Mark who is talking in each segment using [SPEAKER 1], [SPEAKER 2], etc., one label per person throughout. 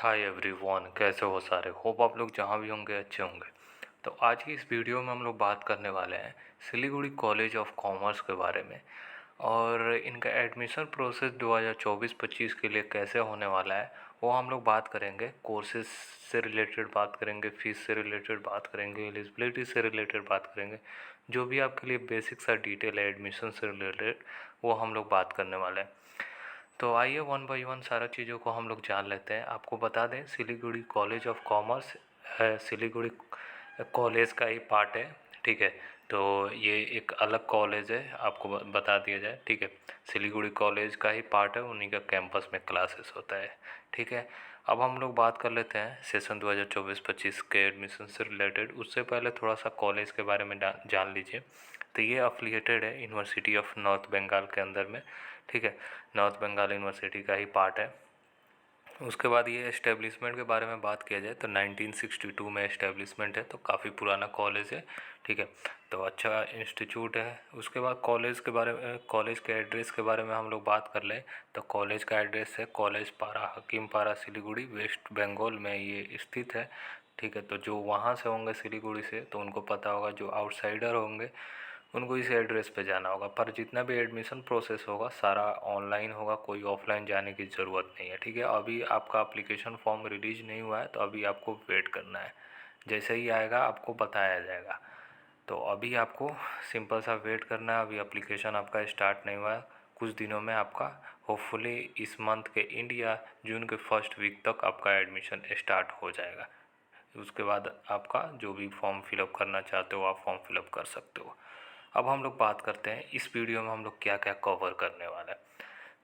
[SPEAKER 1] Hi everyone, कैसे हो सारे। होप आप लोग जहाँ भी होंगे अच्छे होंगे। तो आज की इस वीडियो में हम लोग बात करने वाले हैं सिलीगुड़ी कॉलेज ऑफ कॉमर्स के बारे में और इनका एडमिशन प्रोसेस 2024-25 के लिए कैसे होने वाला है वो हम लोग बात करेंगे। कोर्सेज से रिलेटेड बात करेंगे, फीस से रिलेटेड बात करेंगे, एलिजिबिलिटी से रिलेटेड बात करेंगे। जो भी आपके लिए बेसिक सा डिटेल है एडमिशन से रिलेटेड वो हम लोग बात करने वाले हैं। तो आइए वन बाय वन सारा चीज़ों को हम लोग जान लेते हैं। आपको बता दें सिलीगुड़ी कॉलेज ऑफ कॉमर्स है, सिलीगुड़ी कॉलेज का ही पार्ट है। ठीक है, तो ये एक अलग कॉलेज है, आपको बता दिया जाए। ठीक है, सिलीगुड़ी कॉलेज का ही पार्ट है, उन्हीं का कैंपस में क्लासेस होता है। ठीक है, अब हम लोग बात कर लेते हैं सेशन 2024-25 के एडमिशन से रिलेटेड। उससे पहले थोड़ा सा कॉलेज के बारे में जान लीजिए। तो ये अफिलिएटेड है यूनिवर्सिटी ऑफ नॉर्थ बंगाल के अंदर में। ठीक है, नॉर्थ बंगाल यूनिवर्सिटी का ही पार्ट है। उसके बाद ये एस्टेब्लिशमेंट के बारे में बात किया जाए तो 1962 में एस्टेब्लिशमेंट है, तो काफ़ी पुराना कॉलेज है। ठीक है, तो अच्छा इंस्टीट्यूट है। उसके बाद कॉलेज के बारे में, कॉलेज के एड्रेस के बारे में हम लोग बात कर लें तो कॉलेज का एड्रेस है कॉलेज पारा, हकीम पारा, सिलीगुड़ी, वेस्ट बंगाल में ये स्थित है। ठीक है, तो जो वहाँ से होंगे सिलीगुड़ी से तो उनको पता होगा, जो आउटसाइडर होंगे उनको इस एड्रेस पे जाना होगा। पर जितना भी एडमिशन प्रोसेस होगा सारा ऑनलाइन होगा, कोई ऑफलाइन जाने की ज़रूरत नहीं है। ठीक है, अभी आपका एप्लीकेशन फॉर्म रिलीज नहीं हुआ है तो अभी आपको वेट करना है। जैसे ही आएगा आपको बताया जाएगा। तो अभी आपको सिंपल सा वेट करना है। अभी एप्लीकेशन आपका स्टार्ट नहीं हुआ है। कुछ दिनों में आपका होपफुली इस मंथ के एंड या जून के फर्स्ट वीक तक आपका एडमिशन स्टार्ट हो जाएगा। उसके बाद आपका जो भी फॉर्म फिलअप करना चाहते हो आप फॉर्म फिलअप कर सकते हो। अब हम लोग बात करते हैं इस वीडियो में हम लोग क्या क्या कवर करने वाला है।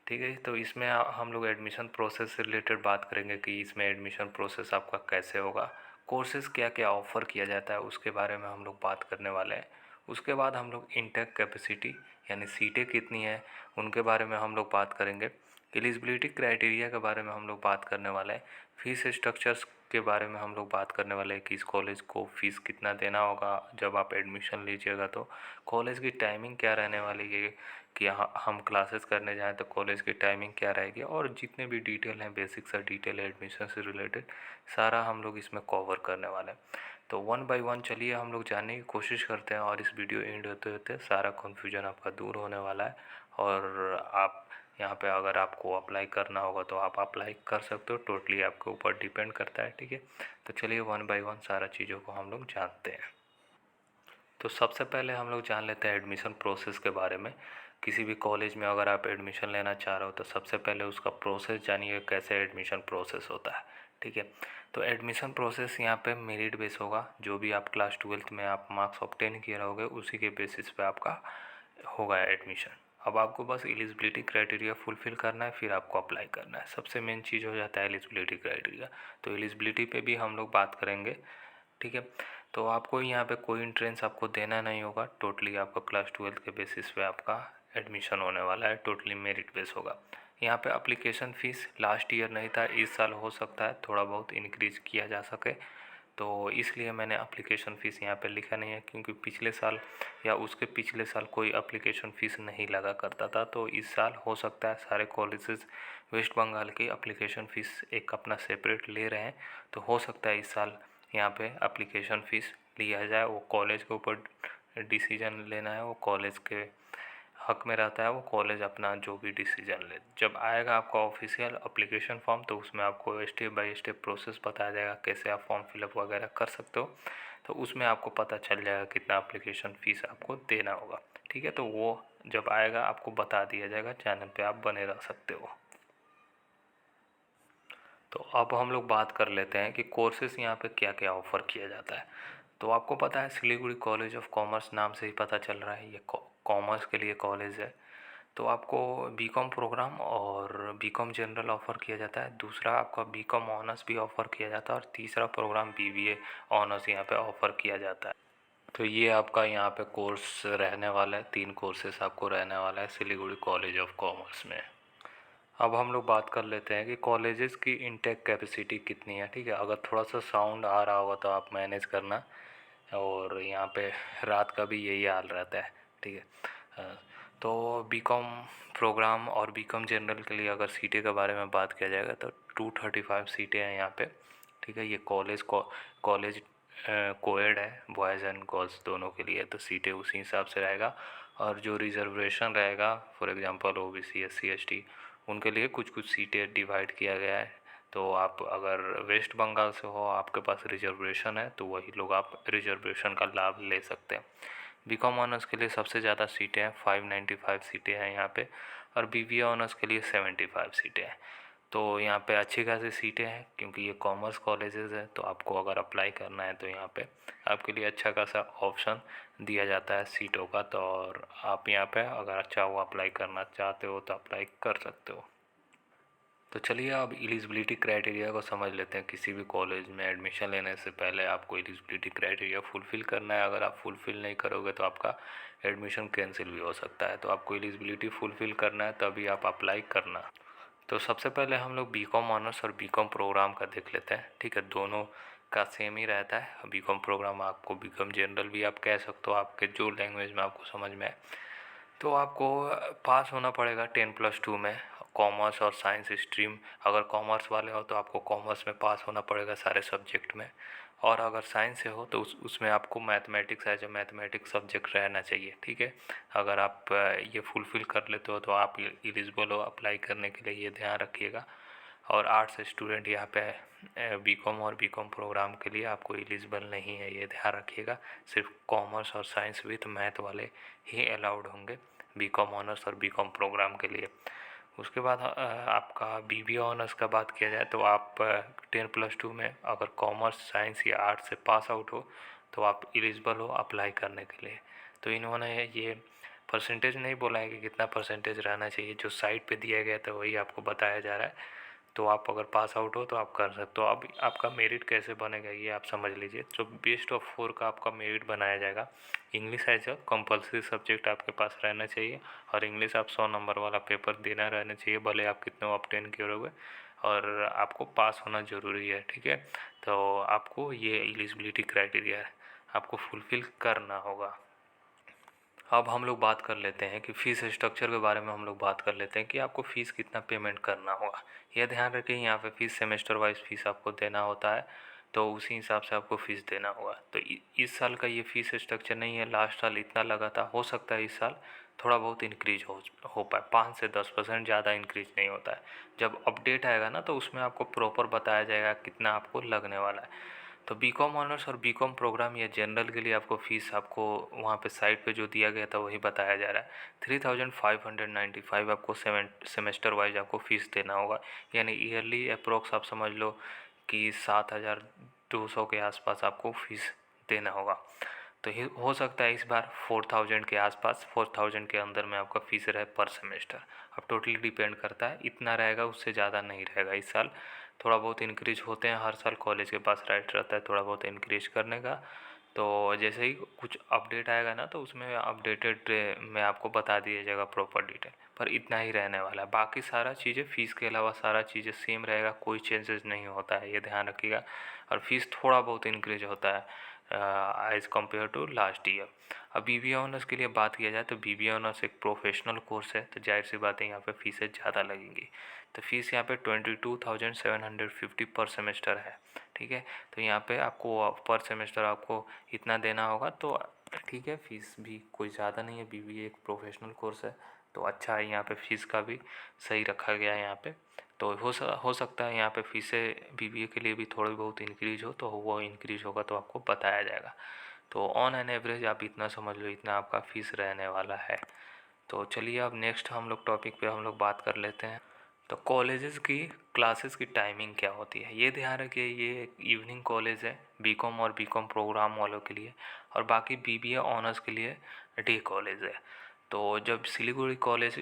[SPEAKER 1] ठीक है, तो इसमें हम लोग एडमिशन प्रोसेस से रिलेटेड बात करेंगे कि इसमें एडमिशन प्रोसेस आपका कैसे होगा, कोर्सेज क्या क्या ऑफ़र किया जाता है उसके बारे में हम लोग बात करने वाले हैं। उसके बाद हम लोग इनटेक कैपेसिटी यानी सीटें कितनी है उनके बारे में हम लोग बात करेंगे। एलिजिबिलिटी क्राइटेरिया के बारे में हम लोग बात करने वाले हैं। फीस स्ट्रक्चर्स के बारे में हम लोग बात करने वाले हैं कि इस कॉलेज को फ़ीस कितना देना होगा जब आप एडमिशन लीजिएगा। तो कॉलेज की टाइमिंग क्या रहने वाली है कि हम क्लासेस करने जाएं तो कॉलेज की टाइमिंग क्या रहेगी, और जितने भी डिटेल हैं बेसिक सा डिटेल है एडमिशन से रिलेटेड सारा हम लोग इसमें कवर करने वाले हैं। तो वन बाय वन चलिए हम लोग जानने की कोशिश करते हैं और इस वीडियो एंड होते होते सारा कन्फ्यूजन आपका दूर होने वाला है। और आप यहाँ पे अगर आपको अप्लाई करना होगा तो आप अप्लाई कर सकते हो, टोटली आपके ऊपर डिपेंड करता है। ठीक है, तो चलिए वन बाय वन सारा चीज़ों को हम लोग जानते हैं। तो सबसे पहले हम लोग जान लेते हैं एडमिशन प्रोसेस के बारे में। किसी भी कॉलेज में अगर आप एडमिशन लेना चाह रहे हो तो सबसे पहले उसका प्रोसेस जानिए कैसे एडमिशन प्रोसेस होता है। ठीक है, तो एडमिशन प्रोसेस यहाँ पे मेरिट बेस होगा। जो भी आप क्लास 12th में आप मार्क्स ऑब्टेन किए रहोगे उसी के बेसिस पे आपका होगा एडमिशन। अब आपको बस एलिजिबिलिटी क्राइटेरिया फुलफ़िल करना है, फिर आपको अप्लाई करना है। सबसे मेन चीज़ हो जाता है एलिजिबिलिटी क्राइटेरिया। तो एलिजिबिलिटी पे भी हम लोग बात करेंगे। ठीक है, तो आपको यहाँ पे कोई एंट्रेंस आपको देना नहीं होगा। टोटली आपका क्लास 12th के बेसिस पे आपका एडमिशन होने वाला है, टोटली मेरिट बेस होगा। यहाँ पे एप्लीकेशन फ़ीस लास्ट ईयर नहीं था, इस साल हो सकता है थोड़ा बहुत इंक्रीज़ किया जा सके, तो इसलिए मैंने एप्लीकेशन फ़ीस यहाँ पे लिखा नहीं है। क्योंकि पिछले साल या उसके पिछले साल कोई एप्लीकेशन फ़ीस नहीं लगा करता था, तो इस साल हो सकता है सारे कॉलेजेस वेस्ट बंगाल की एप्लीकेशन फ़ीस एक अपना सेपरेट ले रहे हैं। तो हो सकता है इस साल यहाँ पे एप्लीकेशन फ़ीस लिया जाए। वो कॉलेज के ऊपर डिसीजन लेना है, वो कॉलेज के हक में रहता है। वो कॉलेज अपना जो भी डिसीजन ले, जब आएगा आपका ऑफिशियल एप्लीकेशन फॉर्म तो उसमें आपको स्टेप बाय स्टेप प्रोसेस बताया जाएगा कैसे आप फॉर्म फिलअप वगैरह कर सकते हो। तो उसमें आपको पता चल जाएगा कितना एप्लीकेशन फ़ीस आपको देना होगा। ठीक है, तो वो जब आएगा आपको बता दिया जाएगा, चैनल पे आप बने रह सकते हो। तो अब हम लोग बात कर लेते हैं कि कोर्सेस यहाँ पे क्या क्या ऑफ़र किया जाता है। तो आपको पता है सिलीगुड़ी कॉलेज ऑफ कॉमर्स नाम से ही पता चल रहा है ये कॉमर्स के लिए कॉलेज है। तो आपको बीकॉम प्रोग्राम और बीकॉम जनरल ऑफ़र किया जाता है। दूसरा आपका बीकॉम ऑनर्स भी ऑफ़र किया जाता है और तीसरा प्रोग्राम बीबीए ऑनर्स यहाँ पे ऑफ़र किया जाता है। तो ये आपका यहाँ पे कोर्स रहने वाला है, 3 कोर्सेस आपको रहने वाला है सिलीगुड़ी कॉलेज ऑफ कॉमर्स में। अब हम लोग बात कर लेते हैं कि कॉलेजेस की इनटेक कैपेसिटी कितनी है। ठीक है, अगर थोड़ा सा साउंड आ रहा होगा तो आप मैनेज करना। और यहाँ पे रात का भी यही हाल रहता है। ठीक है, तो बीकॉम प्रोग्राम और बीकॉम जनरल के लिए अगर सीटें के बारे में बात किया जाएगा तो 235 सीटें हैं यहाँ पे, ठीक है। ये कॉलेज कोएड है, बॉयज़ एंड गर्ल्स दोनों के लिए, तो सीटें उसी हिसाब से रहेगा। और जो रिजर्वेशन रहेगा, for example OBC SC ST, उनके लिए कुछ कुछ सीटें डिवाइड किया गया है। तो आप अगर वेस्ट बंगाल से हो, आपके पास रिजर्वेशन है, तो वही लोग आप रिजर्वेशन का लाभ ले सकते हैं। बीकॉम ऑनर्स के लिए सबसे ज़्यादा सीटें हैं, 595 सीटें हैं यहाँ पे। और बीबीए ऑनर्स के लिए 75 सीटें हैं। तो यहाँ पे अच्छी खासी सीटें हैं, क्योंकि ये कॉमर्स कॉलेजेस है। तो आपको अगर अप्लाई करना है तो यहाँ पे आपके लिए अच्छा खासा ऑप्शन दिया जाता है सीटों का। तो और आप यहाँ पे अगर चाहो अप्लाई करना चाहते हो तो अप्लाई कर सकते हो। तो चलिए अब एलिजिबिलिटी क्राइटेरिया को समझ लेते हैं। किसी भी कॉलेज में एडमिशन लेने से पहले आपको एलिजिबिलिटी क्राइटेरिया फुलफ़िल करना है। अगर आप फुलफ़िल नहीं करोगे तो आपका एडमिशन कैंसिल भी हो सकता है। तो आपको एलिजिबिलिटी फुलफ़िल करना है, तभी आप अप्लाई करना। तो सबसे पहले हम लोग बीकॉम ऑनर्स और बीकॉम प्रोग्राम का देख लेते हैं, ठीक है। दोनों का सेम ही रहता है। बीकॉम प्रोग्राम आपको बीकॉम जनरल भी आप कह सकते हो, आपके जो लैंग्वेज में आपको समझ में आए। तो आपको पास होना पड़ेगा 10+2 में, कॉमर्स और साइंस स्ट्रीम। अगर कॉमर्स वाले हो तो आपको कॉमर्स में पास होना पड़ेगा सारे सब्जेक्ट में। और अगर साइंस से हो तो उसमें आपको mathematics as a mathematics subject रहना चाहिए, ठीक है। अगर आप ये फुलफ़िल कर लेते हो तो आप एलिजिबल हो अप्लाई करने के लिए, ये ध्यान रखिएगा। और आर्ट्स स्टूडेंट यहाँ पे बीकॉम और बीकॉम प्रोग्राम के लिए आपको एलिजिबल नहीं है, ये ध्यान रखिएगा। सिर्फ कॉमर्स और साइंस विथ मैथ वाले ही अलाउड होंगे बीकॉम ऑनर्स और बीकॉम प्रोग्राम के लिए। उसके बाद आपका बीबीए ऑनर्स का बात किया जाए तो आप 10+2 में अगर कॉमर्स साइंस या आर्ट्स से पास आउट हो तो आप एलिजिबल हो अप्लाई करने के लिए। तो इन्होंने ये परसेंटेज नहीं बोला है कि कितना परसेंटेज रहना चाहिए, जो साइट पे दिया गया था वही आपको बताया जा रहा है। तो आप अगर पास आउट हो तो आप कर सकते हो। अब आपका मेरिट कैसे बनेगा ये आप समझ लीजिए। तो बेस्ट ऑफ 4 का आपका मेरिट बनाया जाएगा। English as a compulsory subject आपके पास रहना चाहिए, और इंग्लिश आप 100 नंबर वाला पेपर देना रहना चाहिए, भले आप कितने ऑब्टेन करोगे। और आपको पास होना ज़रूरी है, ठीक है। तो आपको ये एलिजिबिलिटी क्राइटेरिया है, आपको फुलफ़िल करना होगा। अब हम लोग बात कर लेते हैं कि फ़ीस स्ट्रक्चर के बारे में हम लोग बात कर लेते हैं कि आपको फ़ीस कितना पेमेंट करना होगा। यह ध्यान रखें, यहाँ पे फ़ीस सेमेस्टर वाइज फ़ीस आपको देना होता है, तो उसी हिसाब से आपको फ़ीस देना होगा। तो इस साल का ये फ़ीस स्ट्रक्चर नहीं है, लास्ट साल इतना लगा था। हो सकता है इस साल थोड़ा बहुत इंक्रीज हो पाए, 5 से 10% ज़्यादा इंक्रीज नहीं होता है। जब अपडेट आएगा ना तो उसमें आपको प्रॉपर बताया जाएगा कितना आपको लगने वाला है। तो बीकॉम ऑनर्स और बीकॉम प्रोग्राम या जनरल के लिए आपको फ़ीस आपको वहाँ पे साइट पे जो दिया गया था वही बताया जा रहा है। 3595 आपको सेमेस्टर वाइज आपको फ़ीस देना होगा, यानी ईयरली अप्रोक्स आप समझ लो कि 7200 के आसपास आपको फ़ीस देना होगा। तो ये हो सकता है इस बार 4000 के आसपास, 4000 के अंदर में आपका फ़ीस रहे पर सेमेस्टर। अब टोटली डिपेंड करता है, इतना रहेगा, उससे ज़्यादा नहीं रहेगा इस साल। थोड़ा बहुत इंक्रीज होते हैं हर साल, कॉलेज के पास राइट रहता है थोड़ा बहुत इंक्रीज करने का। तो जैसे ही कुछ अपडेट आएगा ना तो उसमें अपडेटेड में आपको बता दिया जाएगा प्रॉपर डिटेल, पर इतना ही रहने वाला है। बाकी सारा चीज़ें फ़ीस के अलावा सारा चीज़ें सेम रहेगा, कोई चेंजेस नहीं होता है, ये ध्यान रखिएगा। और फीस थोड़ा बहुत इंक्रीज होता है as compare to last year. अब बीबीए ऑनर्स के लिए बात किया जाए तो बीबीए ऑनर्स एक प्रोफेशनल कोर्स है, तो जाहिर सी बात है यहाँ पे फ़ीसें ज़्यादा लगेंगी। तो फीस यहाँ पे 22,750 पर सेमेस्टर है, ठीक है। तो यहाँ पे आपको पर सेमेस्टर आपको इतना देना होगा, तो ठीक है, फ़ीस भी कोई ज़्यादा नहीं है। बीबीए एक प्रोफेशनल कोर्स है, तो अच्छा है, यहाँ पे फ़ीस का भी सही रखा गया है यहाँ पे। तो हो सकता है यहाँ पे फ़ीसें बीबीए के लिए भी थोड़ी बहुत इंक्रीज हो, तो वो इंक्रीज होगा तो आपको बताया जाएगा। तो ऑन एन एवरेज आप इतना समझ लो, इतना आपका फ़ीस रहने वाला है। तो चलिए अब नेक्स्ट हम लोग टॉपिक पे हम लोग बात कर लेते हैं। तो कॉलेजेस की क्लासेस की टाइमिंग क्या होती है, ये ध्यान रखिए। ये एक इवनिंग कॉलेज है बीकॉम और बीकॉम प्रोग्राम वालों के लिए, और बाकी बीबीए ऑनर्स के लिए डे कॉलेज है। तो जब सिलीगुड़ी कॉलेज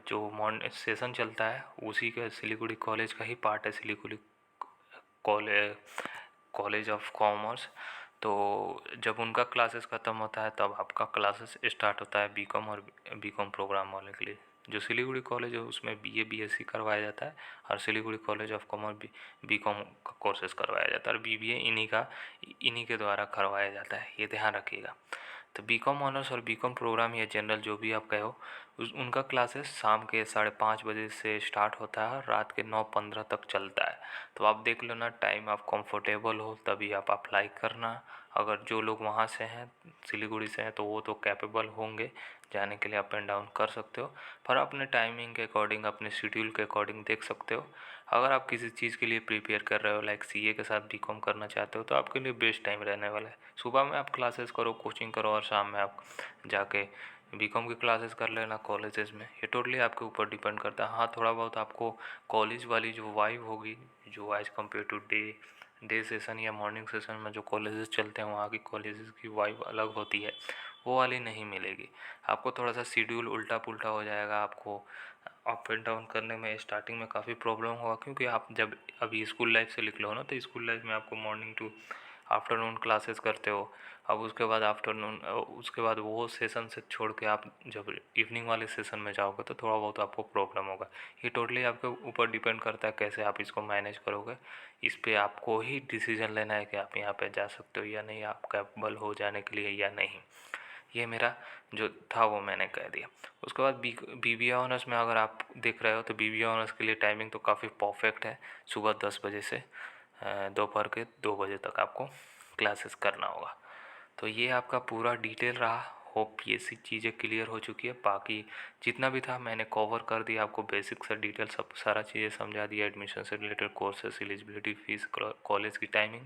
[SPEAKER 1] जो मॉर्निंग सेशन चलता है, उसी का सिलीगुड़ी कॉलेज का ही पार्ट है Siliguri college college of commerce. तो जब उनका क्लासेस ख़त्म होता है तब आपका क्लासेस स्टार्ट होता है बीकॉम और बीकॉम प्रोग्राम वाले के लिए। जो सिलीगुड़ी कॉलेज है उसमें बीए बीएससी करवाया जाता है, और Siliguri college of commerce BCom का कोर्सेज करवाया जाता है, और बीबीए इन्हीं के द्वारा करवाया जाता है, ये ध्यान रखिएगा। तो बीकॉम ऑनर्स और बीकॉम प्रोग्राम या जनरल जो भी आप कहो, उनका क्लासेस शाम के 5:30 बजे से स्टार्ट होता है और रात के 9:15 तक चलता है। तो आप देख लो ना, टाइम आप कंफर्टेबल हो तभी आप अप्लाई करना। अगर जो लोग वहाँ से हैं, सिलीगुड़ी से हैं, तो वो तो कैपेबल होंगे जाने के लिए, अप एंड डाउन कर सकते हो। पर अपने टाइमिंग के अकॉर्डिंग, अपने शेड्यूल के अकॉर्डिंग देख सकते हो। अगर आप किसी चीज़ के लिए प्रिपेयर कर रहे हो, लाइक सीए के साथ बीकॉम करना चाहते हो, तो आपके लिए बेस्ट टाइम रहने वाला है। सुबह में आप क्लासेस करो, कोचिंग करो, और शाम में आप जाके बीकॉम की क्लासेस कर लेना कॉलेजेस में। ये टोटली आपके ऊपर डिपेंड करता है। हाँ, थोड़ा बहुत आपको कॉलेज वाली जो वाइब होगी, जो as compare to day session या मॉर्निंग सेशन में जो कॉलेजेस चलते हैं, वहाँ की कॉलेजेस की वाइब अलग होती है, वो वाली नहीं मिलेगी। आपको थोड़ा सा शेड्यूल उल्टा पुल्टा हो जाएगा। आपको अप एंड डाउन करने में स्टार्टिंग में काफ़ी प्रॉब्लम होगा, क्योंकि आप जब अभी स्कूल लाइफ से निकलो ना, तो स्कूल लाइफ में आपको मॉर्निंग टू आफ्टरनून क्लासेस करते हो। अब उसके बाद वो सेशन से छोड़ के आप जब इवनिंग वाले सेशन में जाओगे, तो थोड़ा बहुत आपको प्रॉब्लम होगा। ये टोटली आपके ऊपर डिपेंड करता है कैसे आप इसको मैनेज करोगे। इस पे आपको ही डिसीजन लेना है कि आप यहाँ पे जा सकते हो या नहीं, आप कैपेबल हो जाने के लिए या नहीं। ये मेरा जो था वो मैंने कह दिया। उसके बाद बीबीए ऑनर्स में अगर आप देख रहे हो, तो बीबीए ऑनर्स के लिए टाइमिंग तो काफ़ी परफेक्ट है। सुबह 10 बजे से दोपहर के 2 बजे तक आपको क्लासेस करना होगा। तो ये आपका पूरा डिटेल रहा। होप ये सी चीज़ें क्लियर हो चुकी है। बाकी जितना भी था मैंने कवर कर दिया, आपको बेसिक से डिटेल सब सारा चीज़ें समझा दिया, एडमिशन से related, courses, eligibility, fees, college की टाइमिंग।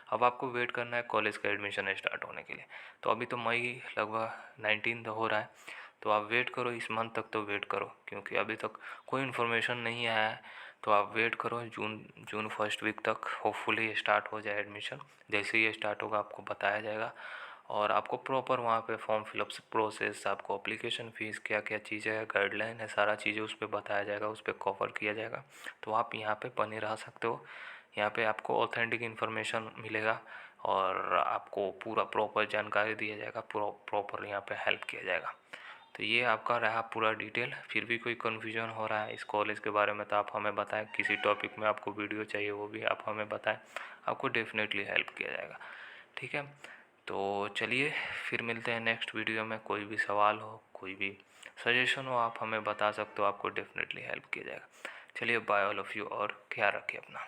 [SPEAKER 1] अब आपको वेट करना है कॉलेज का एडमिशन स्टार्ट होने के लिए। तो अभी तो मई लगभग 19 हो रहा है, तो आप वेट करो, इस मंथ तक तो वेट करो, क्योंकि अभी तक कोई इन्फॉर्मेशन नहीं आया है। तो आप वेट करो, जून फर्स्ट वीक तक होपफुली स्टार्ट हो जाए एडमिशन। जैसे ही स्टार्ट होगा आपको बताया जाएगा, और आपको प्रॉपर वहाँ पे फॉर्म फिलअप प्रोसेस, आपको अप्लीकेशन फ़ीस, क्या क्या चीज़ें है, गाइडलाइन है, सारा चीज़ें उस पर बताया जाएगा, उस पर कवर किया जाएगा। तो आप यहाँ पे बने रह सकते हो। यहाँ पे आपको ऑथेंटिक इन्फॉर्मेशन मिलेगा, और आपको पूरा प्रॉपर जानकारी दिया जाएगा, प्रॉपर यहाँ पे हेल्प किया जाएगा। तो ये आपका रहा पूरा डिटेल। फिर भी कोई कन्फ्यूजन हो रहा है इस कॉलेज के बारे में, तो आप हमें बताएं। किसी टॉपिक में आपको वीडियो चाहिए, वो भी आप हमें बताएं, आपको डेफिनेटली हेल्प किया जाएगा। ठीक है, तो चलिए फिर मिलते हैं नेक्स्ट वीडियो में। कोई भी सवाल हो, कोई भी सजेशन हो, आप हमें बता सकते हो, आपको डेफिनेटली हेल्प किया जाएगा। चलिए, बाय ऑल ऑफ़ यू, और ख्याल रखिए अपना।